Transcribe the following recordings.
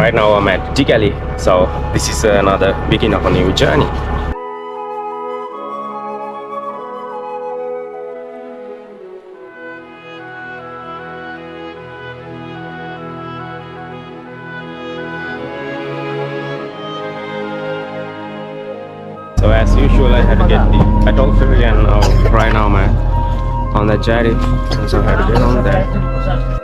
Right now I'm at Jigali, so this is another beginning of a new journey. So as usual, I had to get the atoll ferry, and right now I'm on the jetty, and so I had to get on there.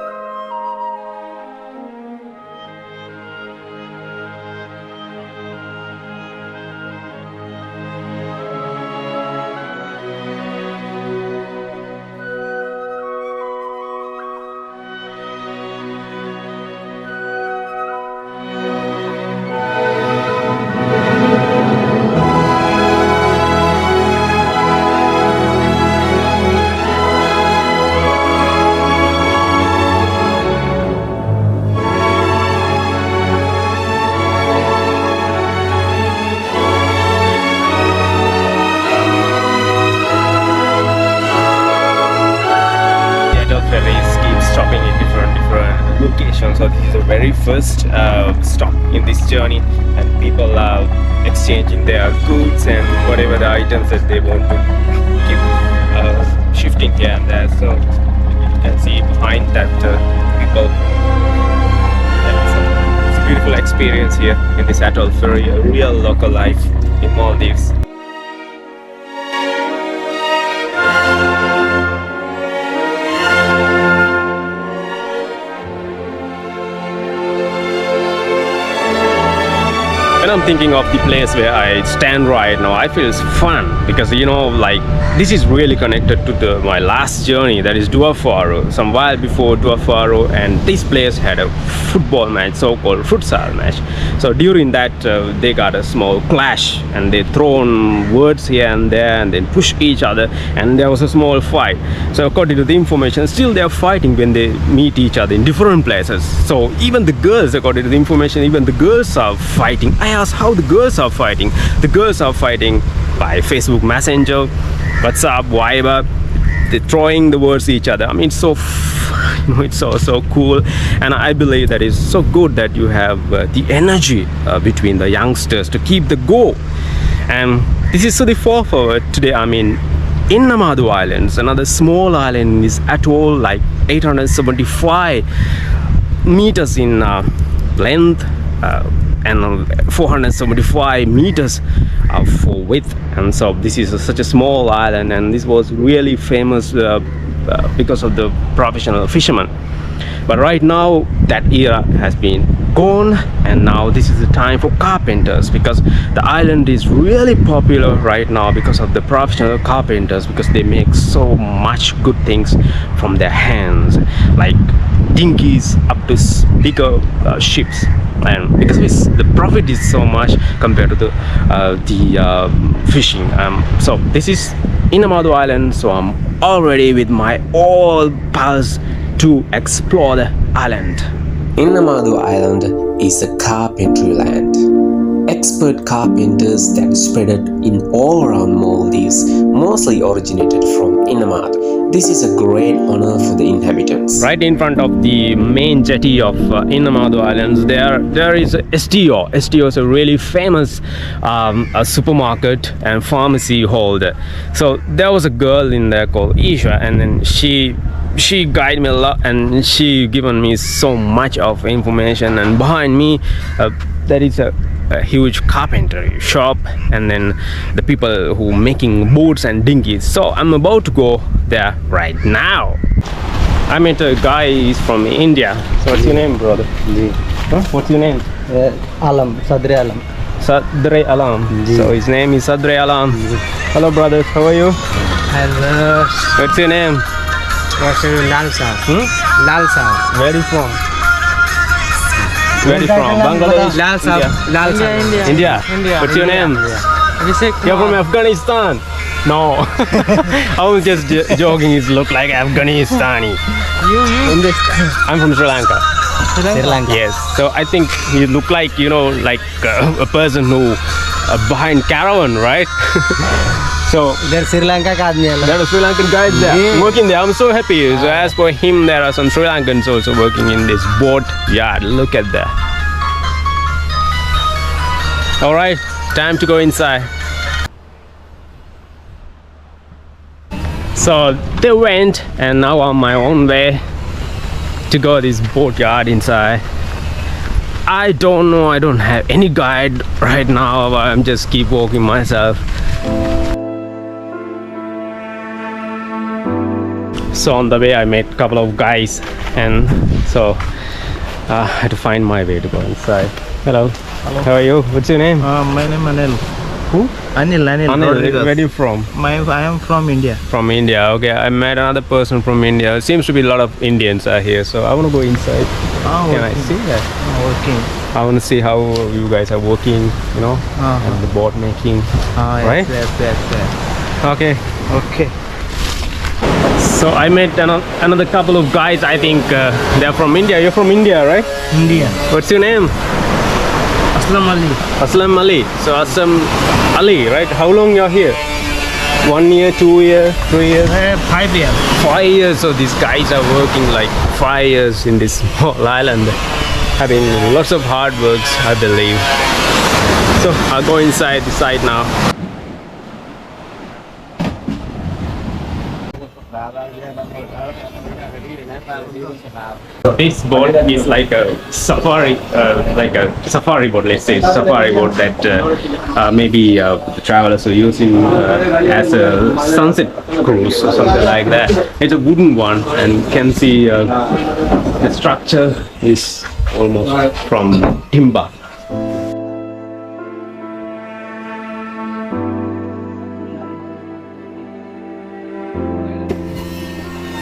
Ferries keep stopping in different locations. So this is the very first stop in this journey, and people are exchanging their goods and whatever the items that they want to keep shifting here and there. So you can see behind that people. It's a beautiful experience here in this atoll ferry, a real local life in Maldives. When I'm thinking of the place where I stand right now, I feel it's fun because like this is really connected to my last journey, that is Duafaro. Some while before Duafaro, and this place had a football match, so-called futsal match. So during that they got a small clash, and they thrown words here and there, and then push each other, and there was a small fight. So according to the information, still they are fighting when they meet each other in different places. So even the girls, according to the information, even the girls are fighting. I asked how the girls are fighting. The girls are fighting by Facebook Messenger, WhatsApp, Viber. They're throwing the words at each other. I mean, it's so it's so cool, and I believe that is so good that you have the energy between the youngsters to keep the go. And this is so the forward today. I'm in Innamaadhoo Islands, another small island. Is atoll, like 875 meters in length. And 475 meters for width, and so this is such a small island, and this was really famous because of the professional fishermen. But right now that era has been gone, and now this is the time for carpenters, because the island is really popular right now because of the professional carpenters, because they make so much good things from their hands, like dinghies up to bigger ships. And because the profit is so much compared to the fishing. So this is Innamaadhoo Island, so I'm already with my all pals to explore the island. Innamaadhoo Island is a carpentry land. Expert carpenters that spread in all around Maldives, mostly originated from Innamaadhoo. This is a great honor for the inhabitants. Right in front of the main jetty of Innamaadhoo Islands, there is STO. STO is a really famous a supermarket and pharmacy holder. So there was a girl in there called Isha, and then she guided me a lot, and she given me so much of information. And behind me there is a huge carpentry shop, and then the people who making boats and dinghies. So I'm about to go there right now. I met a guy, he's from India. So what's your name, brother? Huh? What's your name? Alam, Sadri Alam. Sadre Alam. So his name is Sadre Alam. Hello brothers, how are you? Hello. What's your name? What's your Lal Sahab? Lal Sahab. Where are you from? Where are you from? Bangladesh? Lal Sahab. Lal Sahab. India. India. What's your name? You're from Afghanistan? No. I was just joking. It look like Afghanistani. You? I'm from Sri Lanka. Sri Lanka. Yes. So I think you look like, like a person who behind caravan, right? So There Sri Lanka there are Sri Lankan guys there working there. I'm so happy. So as for him, there are some Sri Lankans also working in this boat yard. Look at that. All right, time to go inside. So they went, and now I'm on my own way to go this boatyard inside. I don't know, I don't have any guide right now, but I'm just keep walking myself. So on the way I met a couple of guys, and so I had to find my way to go inside. Hello. Hello. How are you? What's your name? My name is Anil. Who? Anil. Anil, where are you from? I am from India. From India. Okay, I met another person from India. Seems to be a lot of Indians are here, so I want to go inside. Oh, Can I working. see that? Working. I want to see how you guys are working, you know, and the board making. Yes, Right? Yes. Okay. Okay. So I met another couple of guys. I think they're from India. You're from India, right? India. What's your name? Aslam Ali. Aslam Ali. So Aslam Ali, right? How long you're here? 1 year, 2 year, 3 years? 5 years. 5 years. So these guys are working like 5 years in this small island, having lots of hard works, I believe. So I'll go inside the site now. This boat is like a safari, boat. Let's say safari boat that maybe the travelers are using as a sunset cruise or something like that. It's a wooden one, and you can see the structure is almost from timber.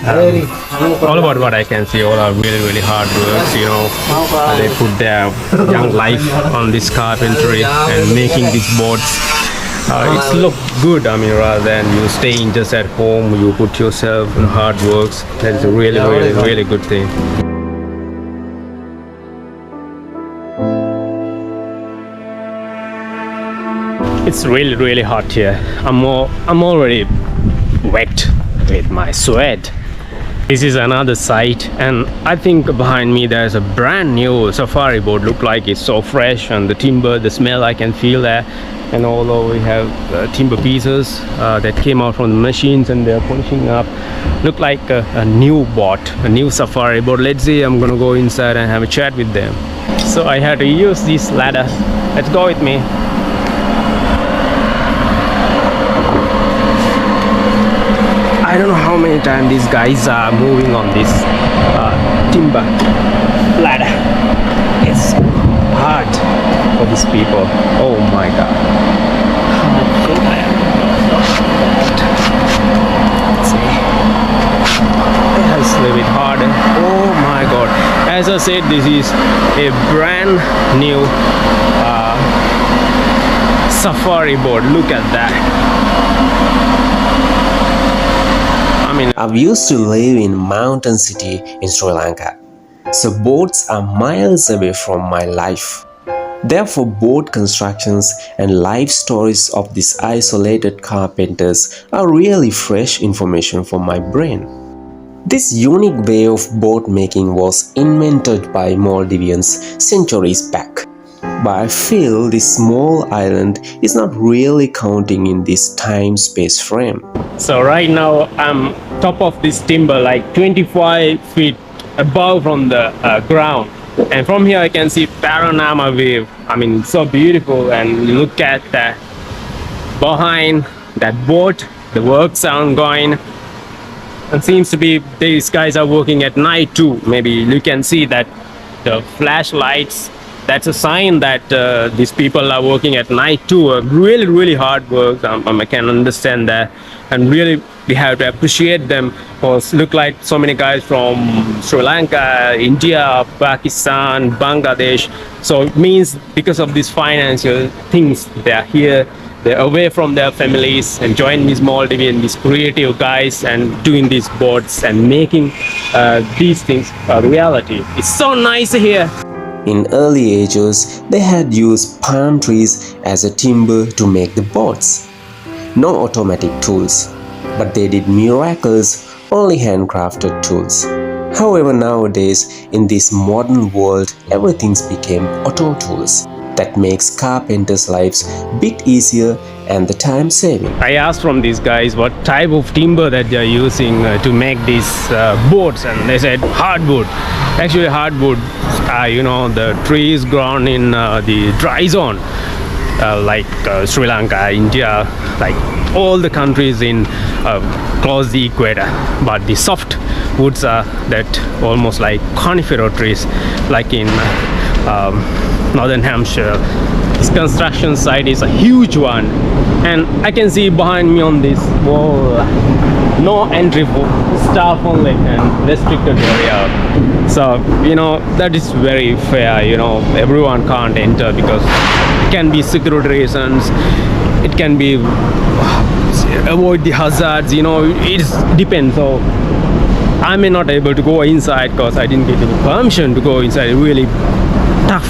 All about what I can see, all are really hard works, you know. They put their young life on this carpentry and making these boards. It's look good, I mean, rather than you staying just at home, you put yourself in hard works. That is a really good thing. It's really hot here. I'm already wet with my sweat. This is another site, and I think behind me there's a brand new safari boat. Look like it's so fresh, and the timber, the smell I can feel there. And although we have timber pieces that came out from the machines and they're polishing up, look like a new boat, a new safari boat. Let's see, I'm gonna go inside and have a chat with them. So I had to use this ladder. Let's go with me. I don't know how many times these guys are moving on this timber ladder. It's hard for these people. Oh my god. How good I am. Let's see. It's a little bit harder. Oh my god. As I said, this is a brand new safari boat. Look at that. I used to live in mountain city in Sri Lanka, so boats are miles away from my life. Therefore, boat constructions and life stories of these isolated carpenters are really fresh information for my brain. This unique way of boat making was invented by Maldivians centuries back. But I feel this small island is not really counting in this time-space frame. So right now I'm top of this timber, like 25 feet above from the ground, and from here I can see panorama view. I mean, it's so beautiful. And look at that behind that boat, the works are ongoing, and seems to be these guys are working at night too. Maybe you can see that the flashlights, that's a sign that these people are working at night too. Really hard work. I can understand that, and really we have to appreciate them, because look like so many guys from Sri Lanka, India, Pakistan, Bangladesh. So it means because of these financial things, they are here, they're away from their families and join these Maldivian, these creative guys, and doing these boards and making these things a reality. It's so nice here. In early ages, they had used palm trees as a timber to make the boats. No automatic tools, but they did miracles, only handcrafted tools. However, nowadays, in this modern world, everything's became auto tools. that makes carpenters' lives bit easier and the time saving. I asked from these guys what type of timber that they are using to make these boats, and they said hardwood. Actually, hardwood, the trees grown in the dry zone, like Sri Lanka, India, like all the countries in close the equator. But the soft woods are that almost like conifer trees, like in Northern Hampshire. This construction site is a huge one, and I can see behind me on this wall no entry for staff only and restricted area. So that is very fair. Everyone can't enter because it can be security reasons, it can be avoid the hazards, it depends. So I may not able to go inside because I didn't get any permission to go inside. Really tough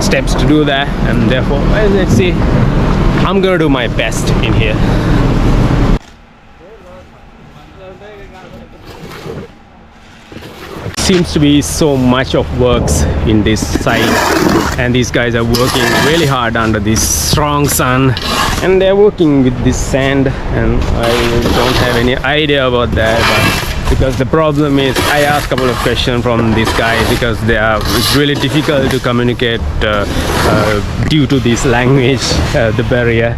steps to do that, and therefore let's see, I'm gonna do my best in here. Seems to be so much of works in this site, and these guys are working really hard under this strong sun, and they're working with this sand, and I don't have any idea about that. But because the problem is, I asked a couple of questions from these guys because it's really difficult to communicate due to this language, the barrier.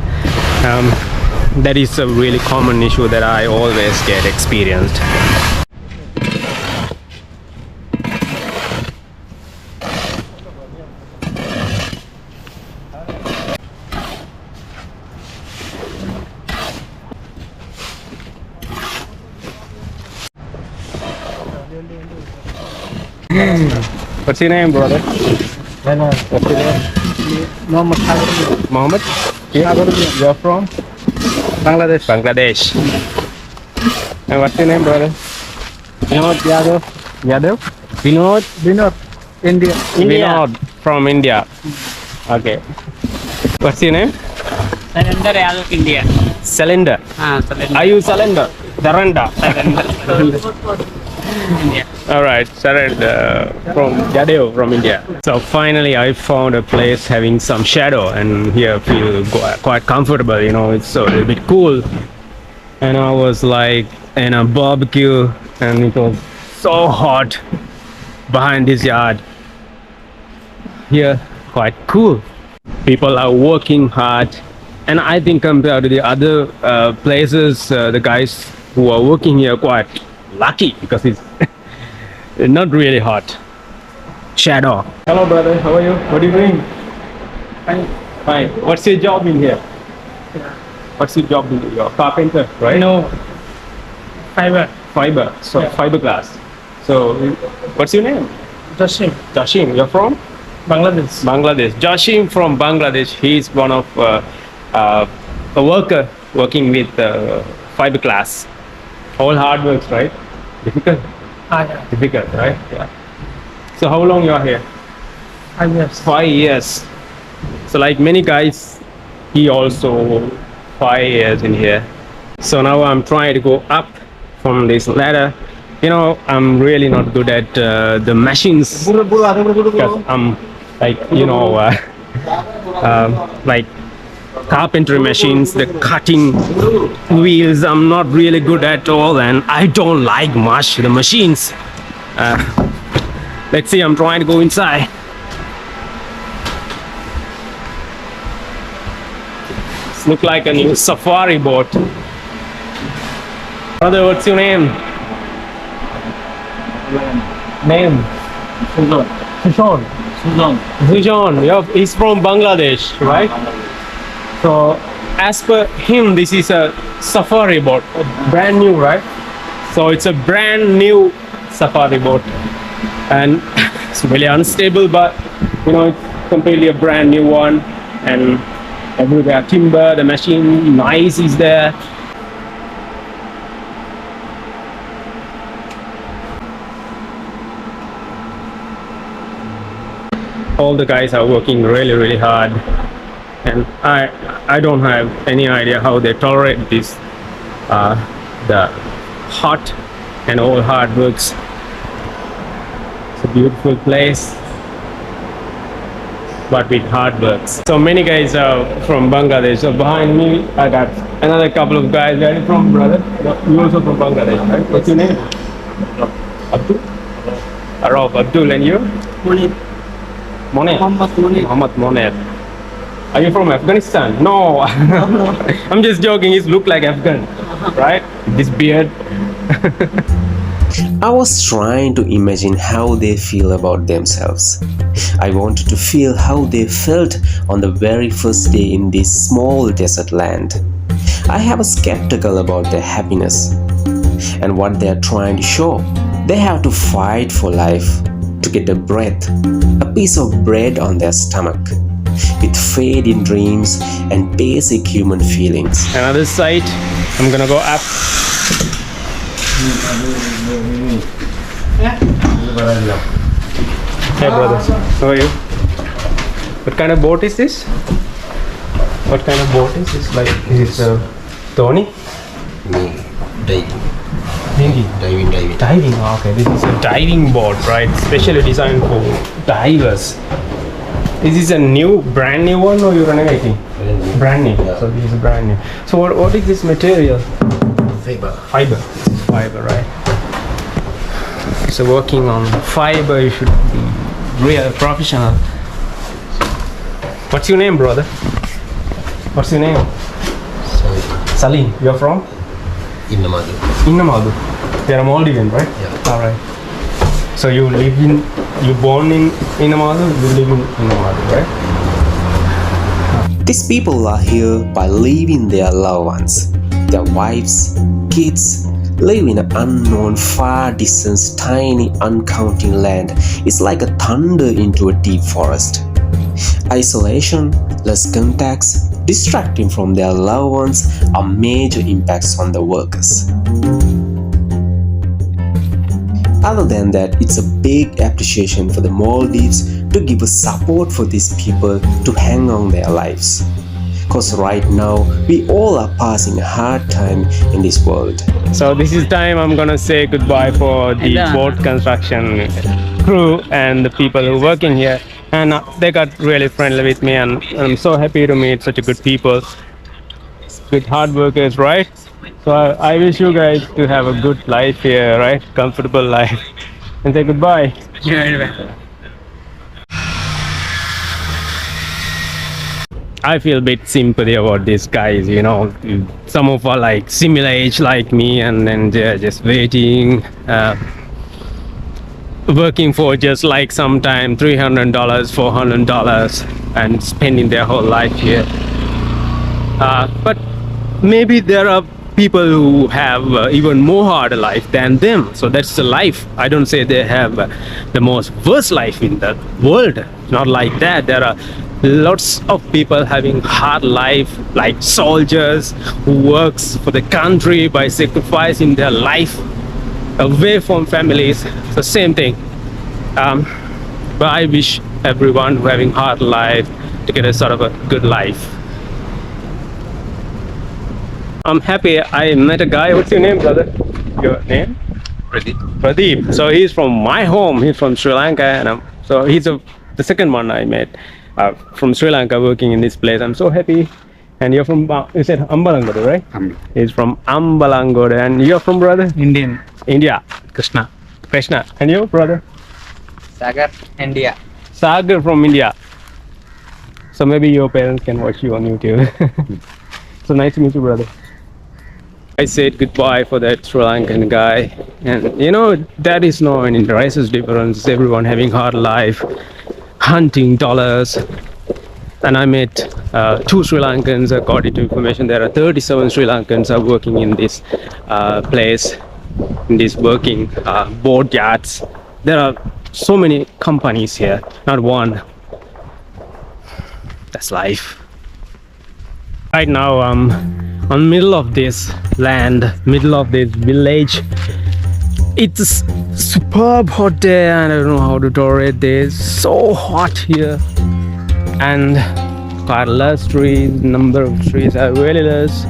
That is a really common issue that I always get experienced. What's your name, brother? What's your name? Mohammed? You're from? Bangladesh. Bangladesh. And what's your name, brother? Vinod Yadav. Yadav? Vinod. India. Vinod from India. Okay. What's your name? Surrender Yadav, India. Cylinder. Surrender. Are you Cylinder? Surrender. India. Alright, Surrender from Yadav from India. So finally I found a place having some shadow, and here I feel quite comfortable, it's a little bit cool. And I was like in a barbecue, and it was so hot behind this yard. Here, quite cool. People are working hard, and I think compared to the other places, the guys who are working here are quite lucky because it's not really hot. Shadow. Hello, brother. How are you? What are you doing? Fine. Fine. What's your job in here? What's your job in here? You're a carpenter, right? No. Fiber. Fiber. So Yeah. fiberglass. So, what's your name? Jashim. Jashim. You're from? Bangladesh. Bangladesh. Jashim from Bangladesh. He's one of a worker working with fiberglass. All hard works, right? Difficult. Yeah. Difficult, right? Yeah. So how long you are here? 5 years. 5 years. So like many guys, he also 5 years in here. So now I'm trying to go up from this ladder. I'm really not good at the machines because I'm like like carpentry machines, the cutting wheels, I'm not really good at all, and I don't like much the machines. Let's see, I'm trying to go inside. This looks like a new safari boat. Brother, what's your name? Name? Sushon. Sushon. He's from Bangladesh, right? So, as per him, this is a safari boat, brand new, right? So it's a brand new safari boat, and it's really unstable, but it's completely a brand new one, and everywhere timber, the machine, nice is there. All the guys are working really hard, and I don't have any idea how they tolerate this the hot and all hard works. It's a beautiful place. but with hard work. So many guys are from Bangladesh. So behind me, I got another couple of guys. Where are you from, brother? You also from Bangladesh, right? What's your name? Abdul? Arab Abdul, and you? Munir. Monet. Muhammad Munir. Muhammad Monet. Are you from Afghanistan? No. I'm just joking. He look like Afghan, right? This beard. I was trying to imagine how they feel about themselves. I wanted to feel how they felt on the very first day in this small desert land. I have a skeptical about their happiness and what they are trying to show. They have to fight for life to get a breath, a piece of bread on their stomach, with fading dreams and basic human feelings. Another side. I'm gonna go up. Hey brothers, how are you? What kind of boat is this? What kind of boat is this? Like, is it Tony? Diving, okay. This is a diving boat, right? Specially designed for divers. Is this a brand new one, or you're renovating? Brand new. Yeah. So this is brand new. So what is this material? Fiber, right? So working on fiber, you should be real professional. What's your name, brother? What's your name? Salim. You're from? Innamaadhoo. You're a Maldivian, right? Yeah. All right. So you born in Innamaadhoo, you live in Innamaadhoo, right? These people are here by leaving their loved ones. Their wives, kids live in an unknown, far distance, tiny, uncounting land. It's like a thunder into a deep forest. Isolation, less contacts, distracting from their loved ones are major impacts on the workers. Other than that, it's a big appreciation for the Maldives to give us support for these people to hang on their lives. Because right now, we all are passing a hard time in this world. So this is time I'm gonna say goodbye for the boat construction crew and the people who are working here. And they got really friendly with me, and I'm so happy to meet such a good people, good hard workers, right? So I wish you guys to have a good life here, right? Comfortable life. And say goodbye. I feel a bit sympathy about these guys, you know. Some of are like similar age like me, and then they're just waiting, working for just like sometime $300, $400, and spending their whole life here. But maybe there are people who have even more harder life than them. So that's the life. I don't say they have the most worst life in the world. Not like that. There are lots of people having hard life, like soldiers who works for the country by sacrificing their life away from families. The same thing. But I wish everyone who having hard life to get a sort of a good life. I'm happy I met a guy. What's your name, brother? Your name? Pradeep. So he's from my home. He's from Sri Lanka, and so he's the second one I met from Sri Lanka working in this place. I'm so happy. And you're from, you said Ambalangodu, right? He's from Ambalangodu. And you're from, brother? India. Krishna. And you, brother? Sagar, India. Sagar from India. So maybe your parents can watch you on YouTube. So nice to meet you, brother. I said goodbye for that Sri Lankan guy, and you know, that is no any racist difference. Everyone having hard life, hunting dollars. And I met 2 Sri Lankans. According to information, there are 37 Sri Lankans are working in this place, in these working boat yards. There are so many companies here, not one. That's life. Right now I'm on middle of this land, middle of this village. It's superb hot day, and I don't know how to tolerate this. So hot here, and quite less trees. Number of trees are really less.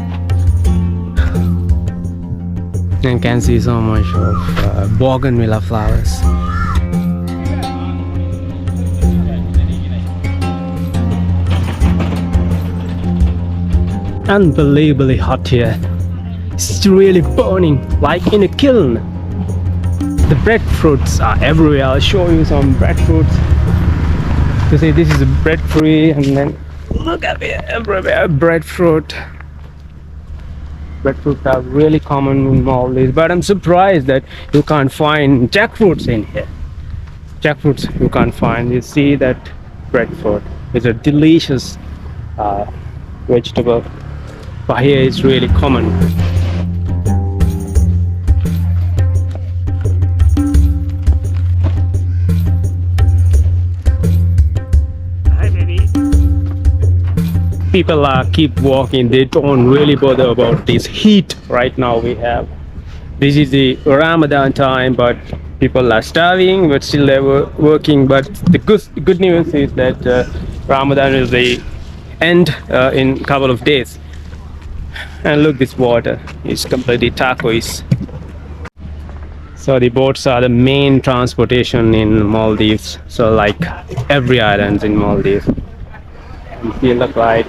You can see so much of bougainvillea flowers. unbelievably hot here. It's really burning like in a kiln. The breadfruits are everywhere. I'll show you some breadfruits. You see, this is a bread tree, and then look at it everywhere. Breadfruit. Breadfruits are really common in Maldives, but I'm surprised that you can't find jackfruits in here. Jackfruits you can't find. You see that breadfruit is a delicious vegetable, but here it's really common. People keep walking. They don't really bother about this heat right now we have. This is the Ramadan time, but people are starving, but still they're working. But the good news is that Ramadan is the end in a couple of days. And look, this water is completely turquoise. So the boats are the main transportation in Maldives. So like every island in Maldives. You feel the flight.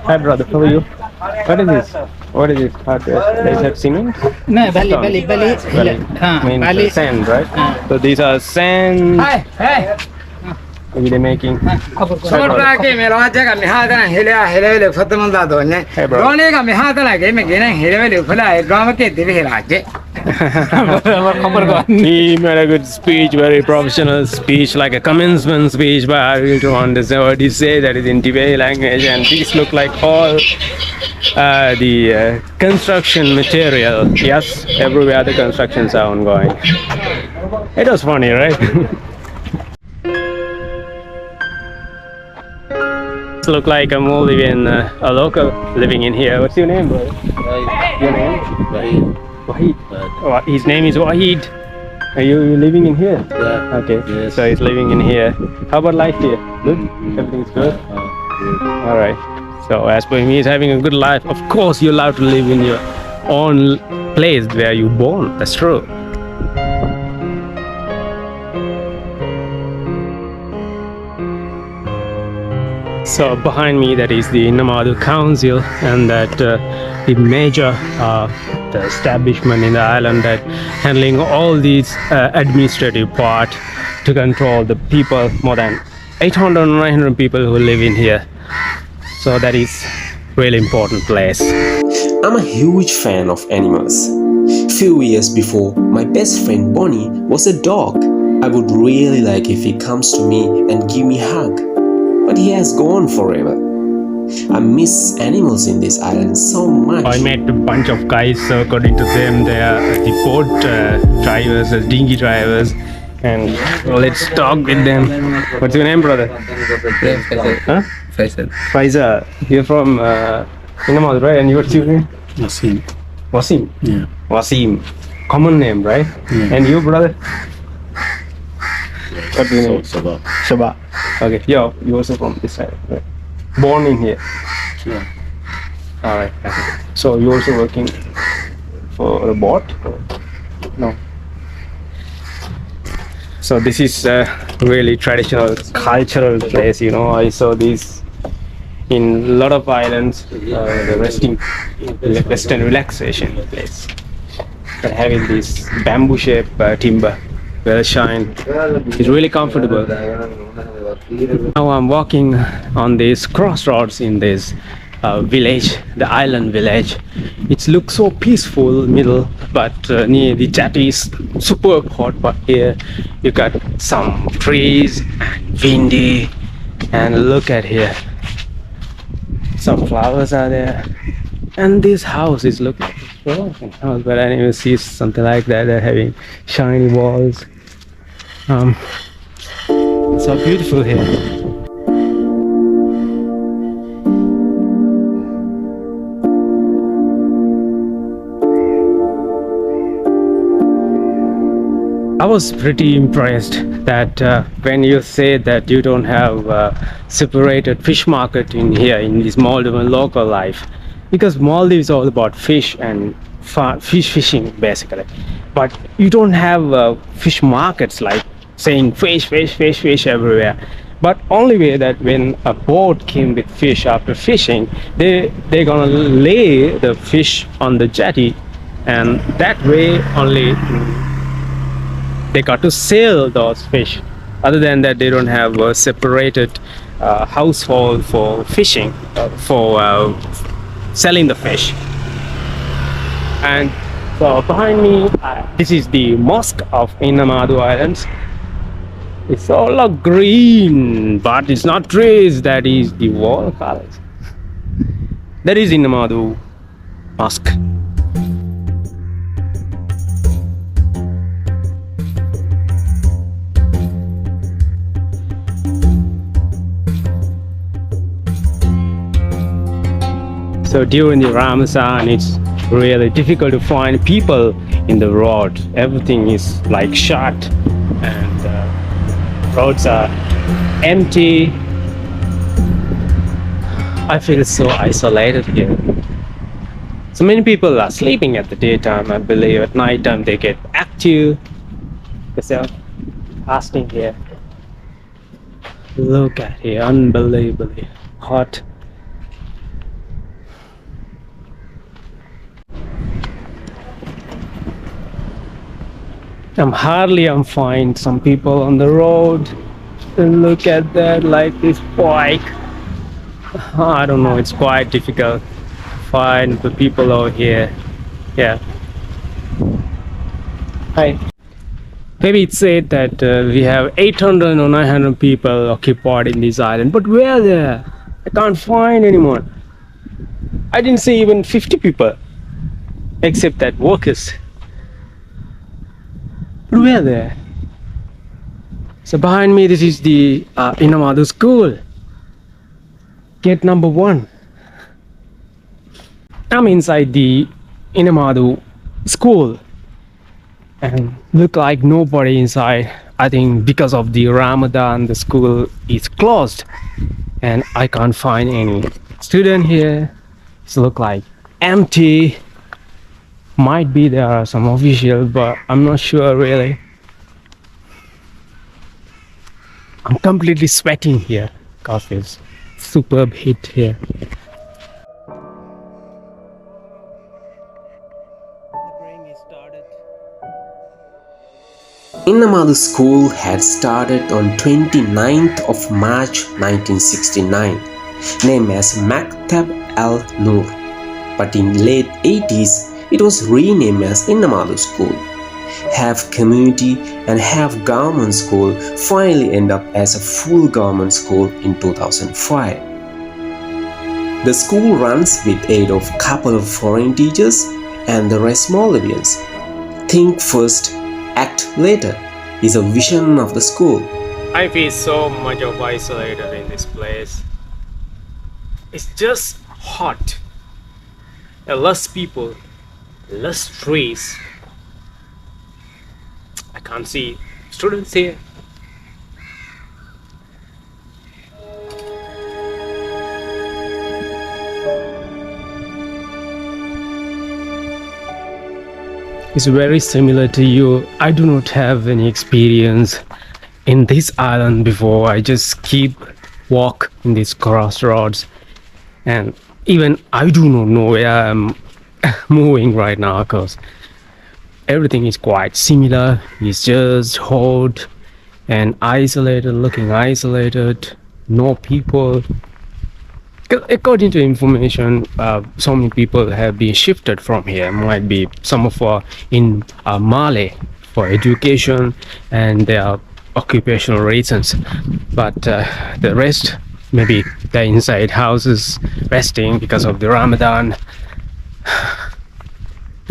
Hi brother, how are you? What is this? What is this? Is that cement? No, belly. Means sand, right? So these are sand. Hey. Maybe they're making. Hey, bro. He made a good speech, very professional speech, like a commencement speech, but I really don't understand what he said. That is in Tibetan language, and these look like all the construction material. Yes, everywhere the constructions are ongoing. It was funny, right? Look like a Maldivian, a local living in here. What's your name, bro? Your name? Wahid. Oh, his name is Wahid. Are you living in here? Yeah. Okay. Yes. So he's living in here. How about life here? Good? Everything's good? All right. So as per him, he's having a good life. Of course, you're allowed to live in your own place where you're born. That's true. So behind me, that is the Innamaadhoo Council, and that the major the establishment in the island that handling all these administrative part to control the people, more than 800 or 900 people who live in here. So that is really important place. I'm a huge fan of animals. Few years before, my best friend Bonnie was a dog. I would really like if he comes to me and give me a hug. But he has gone forever. I miss animals in this island so much. I met a bunch of guys, so according to them, they are the boat drivers, the dinghy drivers, and let's talk with them. What's your name, brother? Huh? Faisal. You're from Innamaadhoo, right? And what's your name? Wasim. Wasim? Yeah. Wasim. Common name, right? Yeah. And you, brother? What's your name? Sabah. Shaba. Okay. Yo, you also from this side, right? Born in here. Yeah. All right. So you also working for a boat? Or? No. So this is a really traditional, cultural place. You know, I saw this in a lot of islands. The Western relaxation place. But having this bamboo-shaped timber, well shine. It's really comfortable. Now I'm walking on these crossroads in this village, the island village. It looks so peaceful middle, but near the jetty is superb hot. But here you got some trees and windy, and look at here, some flowers are there, and this house is looking like a house, but I never see something like that. They're having shiny walls. It's so beautiful here. I was pretty impressed that when you say that you don't have separated fish market in here in this Maldivian local life, because Maldives is all about fish and fish fishing basically, but you don't have fish markets like saying fish everywhere. But only way that when a boat came with fish after fishing, they're gonna lay the fish on the jetty, and that way only they got to sell those fish. Other than that, they don't have a separated household for fishing, for selling the fish. And so behind me, this is the mosque of Innamaadhoo Islands. It's all green, but it's not trees. That is the wall colors. That is Innamaadhoo Mosque. So during the Ramadan, it's really difficult to find people in the road. Everything is like shut, and roads are empty. I feel so isolated here. So many people are sleeping at the daytime. I believe at night time they get active because they're fasting here. Look at here, unbelievably hot. I'm find some people on the road. And look at that, like this bike. I don't know, it's quite difficult to find the people over here. Yeah. Hi. Maybe it said that we have 800 or 900 people occupied in this island, but where there? I can't find anyone. I didn't see even 50 people, except that workers. But where there? So behind me, this is the Innamaadhoo school. Gate number 1. I'm inside the Innamaadhoo school and look like nobody inside. I think because of the Ramadan, the school is closed and I can't find any student here. It look like empty. Might be there are some officials, but I'm not sure really. I'm completely sweating here because it's superb heat here. Innamaadhoo School had started on 29th of March 1969, named as Maktab Al-Noor, but in late 80s it was renamed as Innamaadhoo School. Half community and half government school finally end up as a full government school in 2005. The school runs with aid of couple of foreign teachers and the rest Maldivians. Think first, act later is a vision of the school. I feel so much of isolated in this place. It's just hot. There are less people, less trees. I can't see students here. It's very similar to you. I do not have any experience in this island before. I just keep walk in these crossroads, and even I do not know where I'm moving right now because everything is quite similar. It's just hot and isolated, looking isolated, no people. According to information, so many people have been shifted from here. Might be some of in Mali for education and their occupational reasons, but the rest maybe they're inside houses resting because of the Ramadan.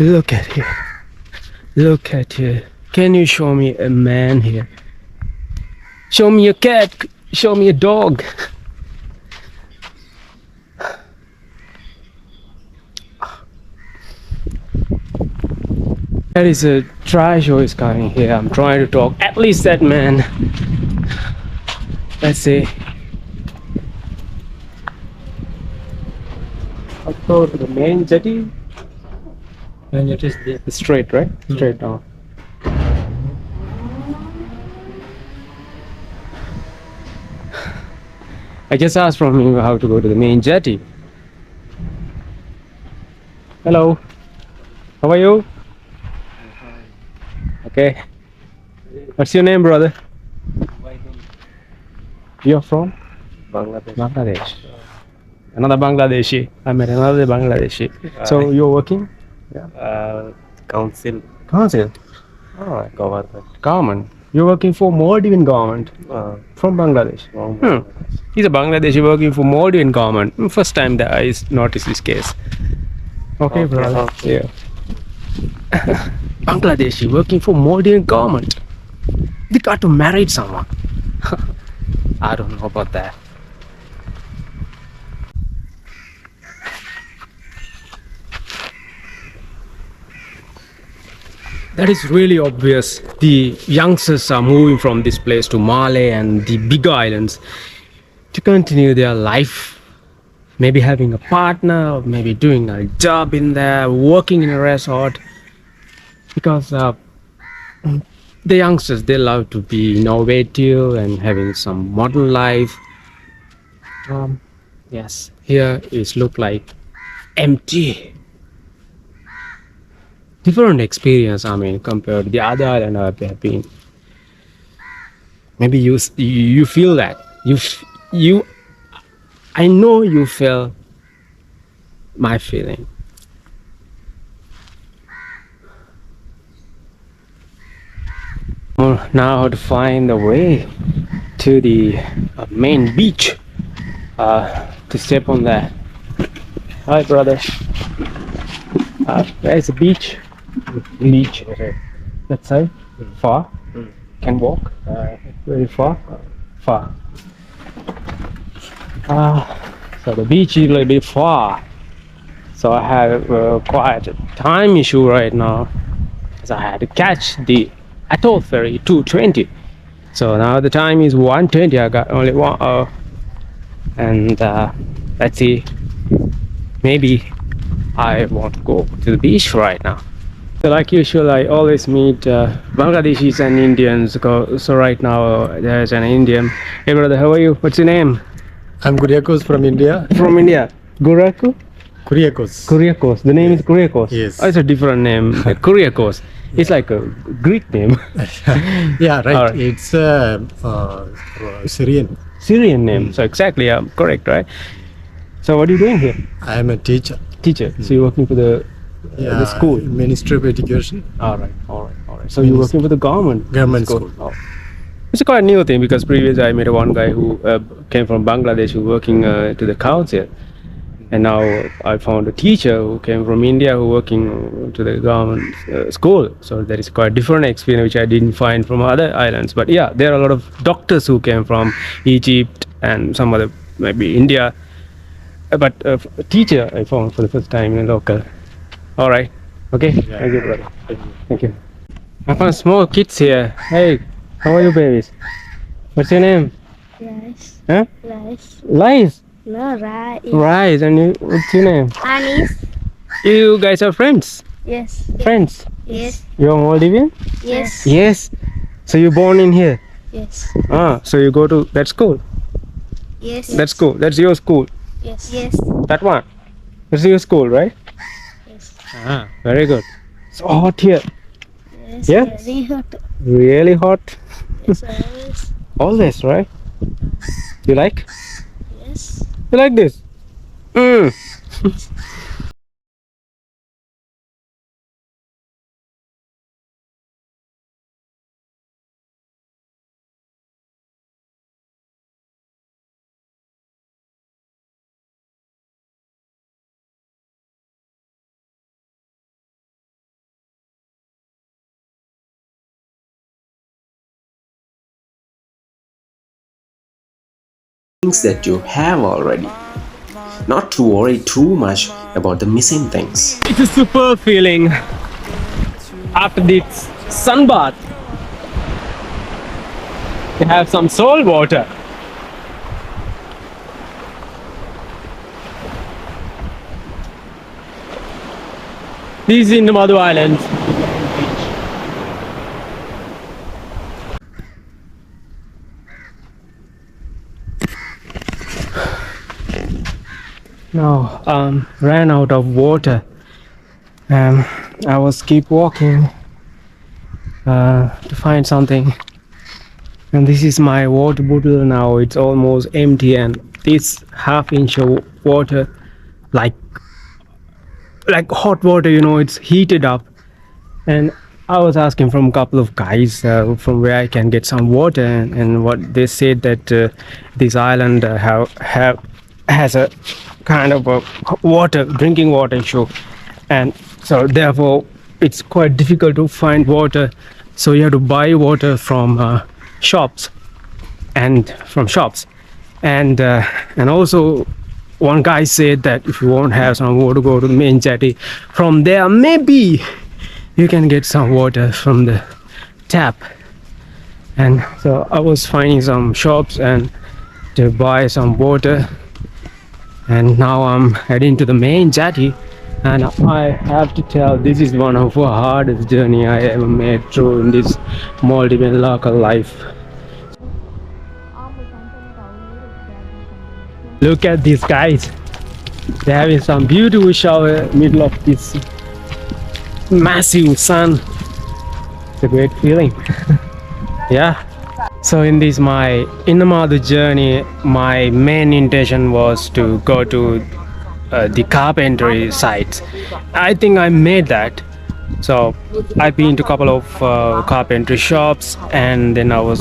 Look at here. Look at here. Can you show me a man here? Show me a cat. Show me a dog. There is a trash show is coming here. I'm trying to talk. At least that man. Let's see. I'll go to the main jetty. And it is straight, right? Straight down. I just asked from him how to go to the main jetty. Hello. How are you? Okay. What's your name, brother? You're from? Bangladesh. Bangladesh. Another Bangladeshi. I met another Bangladeshi. So you're working? Council. Council? Oh, government. Government. You're working for Maldivian government from Bangladesh. He's a Bangladeshi working for Maldivian government. First time that I noticed this case. Okay, brother. Okay. Yeah. Bangladeshi working for Maldivian government. They got to marry someone. I don't know about that. That is really obvious. The youngsters are moving from this place to Malé and the big islands to continue their life. Maybe having a partner, or maybe doing a job in there, working in a resort. Because the youngsters, they love to be innovative and having some modern life. Yes, here it look like empty. Different experience, I mean, compared to the other island I've been. Maybe you feel that. I know you feel my feeling. Now to find the way to the main beach to step on that. Hi, brother. Where's the beach? Beach. That side. Far. Can walk. Very far. Far. So the beach is a little bit far. So I have quite a time issue right now, because I had to catch the atoll ferry 2:20. So now the time is 1:20. I got only 1 hour, and let's see. Maybe I want to go to the beach right now. So like usual, I always meet Bangladeshis and Indians. So right now there's an Indian. Hey brother, how are you? What's your name? I'm Kuriakos from India. From India. Guraku? Kuriakos. Kuriakos. The name is Kuriakos. Yes. Oh, it's a different name. Kuriakos. It's like a Greek name. Yeah, right. Alright. It's Syrian. Syrian name. So exactly, yeah, correct, right? So what are you doing here? I am a teacher. Teacher. So you're working for the school. Ministry of Education. All right. So you're working for the government School. Oh. It's a quite new thing, because previously I met one guy who came from Bangladesh who working to the council, and now I found a teacher who came from India who working to the government school. So that is quite different experience which I didn't find from other islands. But yeah, there are a lot of doctors who came from Egypt and some other maybe India. But a teacher I found for the first time in a local. All right. Okay. Yeah. Thank you, brother. Thank you. I found small kids here. Hey, how are you, babies? What's your name? Rice. Huh? Rice. Lies. No, rice. Rise. And you, what's your name? Anis. You guys are friends. Yes. Friends. Yes. You're Maldivian? Yes. Yes. So you're born in here. Yes. So you go to that school. Yes. That school. That's your school. Yes. Yes. That one. That's your school, right? Yes. Very good. So hot here. Yes. Yeah? Very hot. Really hot. Yes. Always. Always, right? You like? Yes. You like this? Things that you have already. Not to worry too much about the missing things. It's a super feeling after this sunbath. You have some salt water. This is Innamaadhoo Island. Now ran out of water. I was keep walking to find something, and this is my water bottle. Now it's almost empty, and this half-inch of water, like hot water, it's heated up. And I was asking from a couple of guys from where I can get some water, and what they said that this island has a kind of a drinking water issue, and so therefore it's quite difficult to find water. So you have to buy water from shops, and also one guy said that if you won't have some water, go to the main jetty. From there, maybe you can get some water from the tap. And so I was finding some shops and to buy some water, and now I'm heading to the main jetty. And I have to tell, this is one of the hardest journey I ever made through in this Maldivian local life. Look at these guys, they're having some beautiful shower in the middle of this massive sun. It's a great feeling. Yeah. So in this my Innamaadhoo journey, my main intention was to go to the Carpentry sites. I think I made that. So I've been to a couple of carpentry shops, and then I was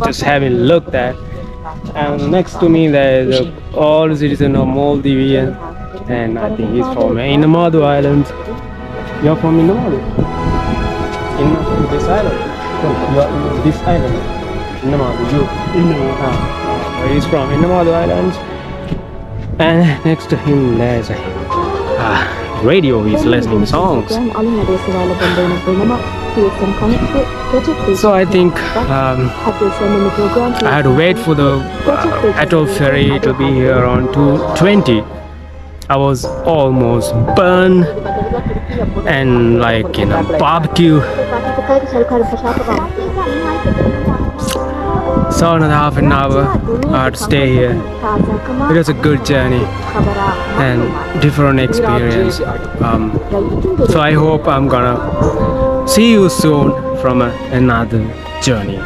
just having a look at. And next to me there is a old citizen of Maldivian, and I think he's from Innamaadhoo Island. You're from Innamaadhoo? In this island? From this island? Innamaadhoo, you? Innamaadhoo. He's from Innamaadhoo Island. And next to him there's a radio. He's listening songs. So I think I had to wait for the atoll ferry to be here around 2:20. I was almost burned and like in a barbecue. So another half an hour I had to stay here. It was a good journey and different experience. So I hope I'm gonna see you soon from another journey.